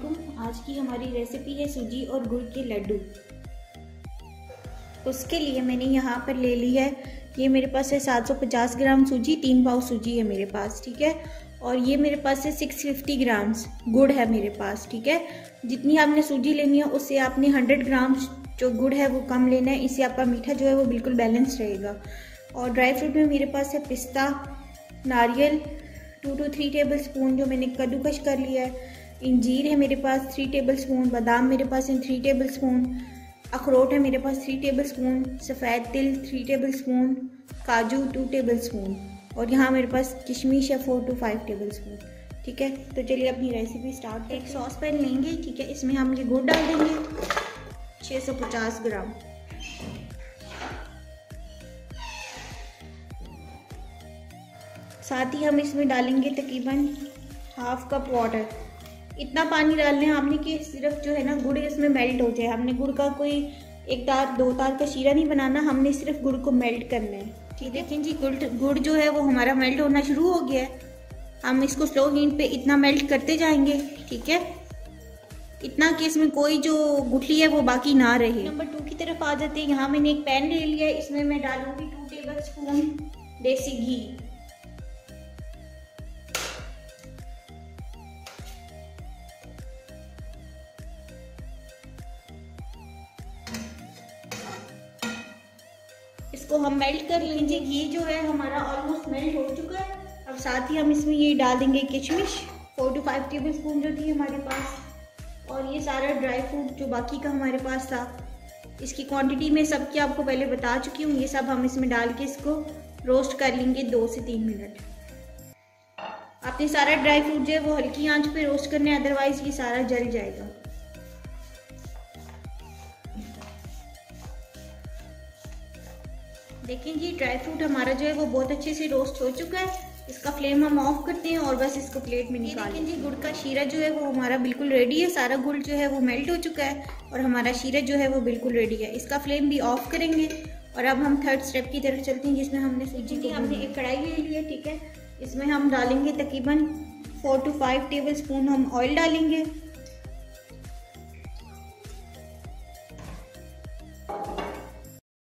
वालेकुम। आज की हमारी रेसिपी है सूजी और गुड़ के लड्डू। उसके लिए मैंने यहाँ पर ले ली है, ये मेरे पास है 750 ग्राम सूजी, 3 पाव सूजी है मेरे पास, ठीक है। और ये मेरे पास है 650 ग्राम्स गुड़ है मेरे पास, ठीक है। जितनी आपने सूजी लेनी है उससे आपने 100 ग्राम जो गुड़ है वो कम लेना है, इससे आपका मीठा जो है वो बिल्कुल बैलेंस रहेगा। और ड्राई फ्रूट में मेरे पास है पिस्ता, नारियल 2 to 3 टेबल स्पून जो मैंने कद्दूकश कर लिया है, इंजीर है मेरे पास 3 टेबल स्पून, बादाम मेरे पास है 3 टेबल स्पून, अखरोट है मेरे पास 3 टेबल स्पून, सफ़ेद तिल 3 टेबल स्पून, काजू 2 टेबल स्पून, और यहाँ मेरे पास किशमिश है 4 to 5 टेबल स्पून, ठीक है। तो चलिए अपनी रेसिपी स्टार्ट। एक सॉस पैन लेंगे, ठीक है, इसमें हम ये गुड़ डाल देंगे 650 ग्राम। साथ ही हम इसमें डालेंगे तकरीबन हाफ कप वाटर। इतना पानी डालना है आपने कि सिर्फ जो है ना गुड़ इसमें मेल्ट हो जाए। हमने गुड़ का कोई 1 तार 2 तार का शीरा नहीं बनाना, हमने सिर्फ गुड़ को मेल्ट करना है, ठीक है। देखें जी, गुड़ जो है वो हमारा मेल्ट होना शुरू हो गया है। हम इसको स्लो हीट पे इतना मेल्ट करते जाएंगे, ठीक है, इतना कि इसमें कोई जो गुठली है वो बाकी ना रहे। नंबर 2 की तरफ आ जाते हैं। यहाँ मैंने एक पैन ले लिया है, इसमें मैं डालूंगी 2 टेबल स्पून देसी घी। इसको हम मेल्ट कर लेंगे। घी जो है हमारा ऑलमोस्ट मेल्ट हो चुका है। अब साथ ही हम इसमें ये डाल देंगे किशमिश 4 to 5 टेबल स्पून जो थी हमारे पास, और ये सारा ड्राई फ्रूट जो बाकी का हमारे पास था, इसकी क्वांटिटी में सबकी आपको पहले बता चुकी हूँ। ये सब हम इसमें डाल के इसको रोस्ट कर लेंगे 2 से 3 मिनट। आपने सारा ड्राई फ्रूट जो है वो हल्की आंच पे रोस्ट करना है, अदरवाइज ये सारा जल जाएगा। देखें जी, ड्राई फ्रूट हमारा जो है वो बहुत अच्छे से रोस्ट हो चुका है। इसका फ्लेम हम ऑफ करते हैं और बस इसको प्लेट में निकाल लेंगे। जी, गुड़ का शीरा जो है वो हमारा बिल्कुल रेडी है। सारा गुड़ जो है वो मेल्ट हो चुका है और हमारा शीरा जो है वो बिल्कुल रेडी है। इसका फ्लेम भी ऑफ करेंगे और अब हम थर्ड स्टेप की तरफ चलते हैं, जिसमें हमने सूजी की हमने एक कढ़ाई ले ली है, ठीक है। इसमें हम डालेंगे तकरीबन 4 to 5 टेबल स्पून हम ऑयल डालेंगे।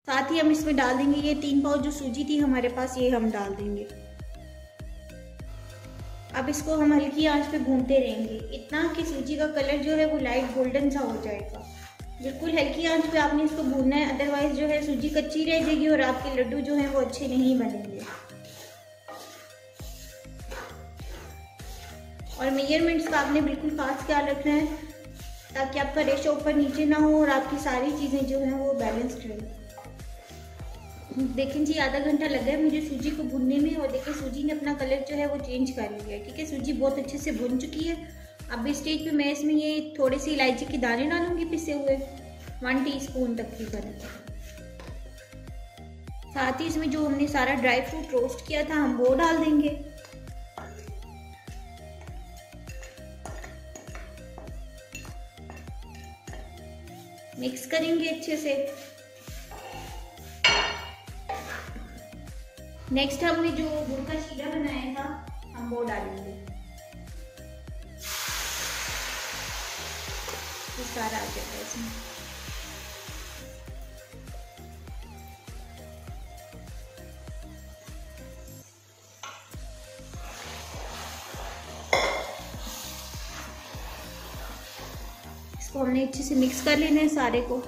साथ ही हम इसमें डाल देंगे ये 3 पाव जो सूजी थी हमारे पास, ये हम डाल देंगे। अब इसको हम हल्की आंच पे भूनते रहेंगे, इतना कि सूजी का कलर जो है वो लाइट गोल्डन सा हो जाएगा। बिल्कुल हल्की आंच पे आपने इसको भूनना है, अदरवाइज जो है सूजी कच्ची रह जाएगी और आपके लड्डू जो हैं वो अच्छे नहीं बनेंगे। और मेजरमेंट्स का आपने बिल्कुल खास ख्याल रखना है ताकि आपका रेशो ऊपर नीचे ना हो और आपकी सारी चीज़ें जो हैं वो बैलेंस्ड रहें। देखें जी, आधा घंटा लगा है मुझे सूजी को भुनने में, और देखिए सूजी ने अपना कलर जो है वो चेंज कर लिया है, ठीक है। सूजी बहुत अच्छे से भुन चुकी है। अब इस स्टेज पे मैं इसमें ये थोड़े से इलायची के दाने डालूंगी पिसे हुए 1 टीस्पून तकरीबन। साथ ही इसमें जो हमने सारा ड्राई फ्रूट रोस्ट किया था हम वो डाल देंगे। मिक्स करेंगे अच्छे से। नेक्स्ट हमने जो गुड़ का शीरा बनाया था हम वो डालेंगे। ये सारा आ जाएगा इसमें। इसको हमने अच्छे से मिक्स कर लेना है सारे को।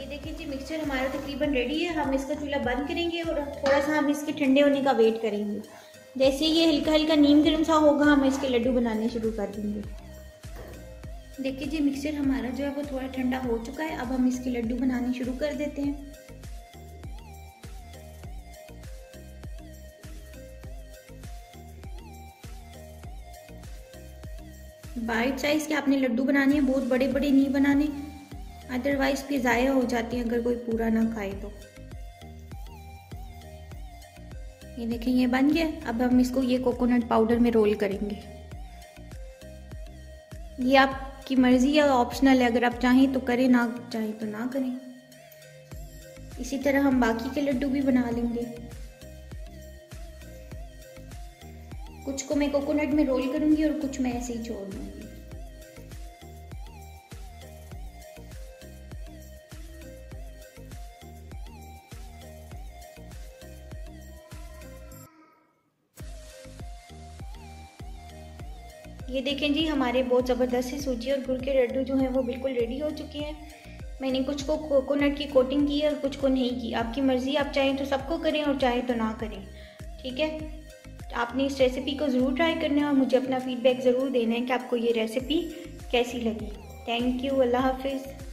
देखिए जी, मिक्सचर हमारा तकरीबन रेडी है। हम इसका चूल्हा बंद करेंगे और थोड़ा सा हम इसके ठंडे होने का वेट करेंगे। जैसे ये हल्का हल्का नीम गर्म सा होगा हम इसके लड्डू बनाने शुरू कर देंगे। देखिए जी, मिक्सचर हमारा जो है वो थोड़ा ठंडा हो चुका है। अब हम इसके लड्डू बनाने शुरू कर देते हैं। बाइट साइज के आपने लड्डू बनाने हैं, बहुत बड़े बड़े नहीं बनाने, अदरवाइज फिर ज़ाया हो जाती है अगर कोई पूरा ना खाए तो। ये देखें, ये बन गया। अब हम इसको ये कोकोनट पाउडर में रोल करेंगे। ये आपकी मर्जी है, ऑप्शनल है, अगर आप चाहें तो करें, ना चाहें तो ना करें। इसी तरह हम बाकी के लड्डू भी बना लेंगे। कुछ को मैं कोकोनट में रोल करूँगी और कुछ मैं ऐसे ही छोड़ दूँगी। ये देखें जी, हमारे बहुत ज़बरदस्त से सूजी और गुड़ के लड्डू जो हैं वो बिल्कुल रेडी हो चुके हैं। मैंने कुछ को कोकोनट की कोटिंग की है और कुछ को नहीं की। आपकी मर्ज़ी, आप चाहें तो सबको करें और चाहें तो ना करें, ठीक है। आपने इस रेसिपी को ज़रूर ट्राई करना है और मुझे अपना फ़ीडबैक ज़रूर देना है कि आपको ये रेसिपी कैसी लगी। Thank you. अल्लाह हाफिज़।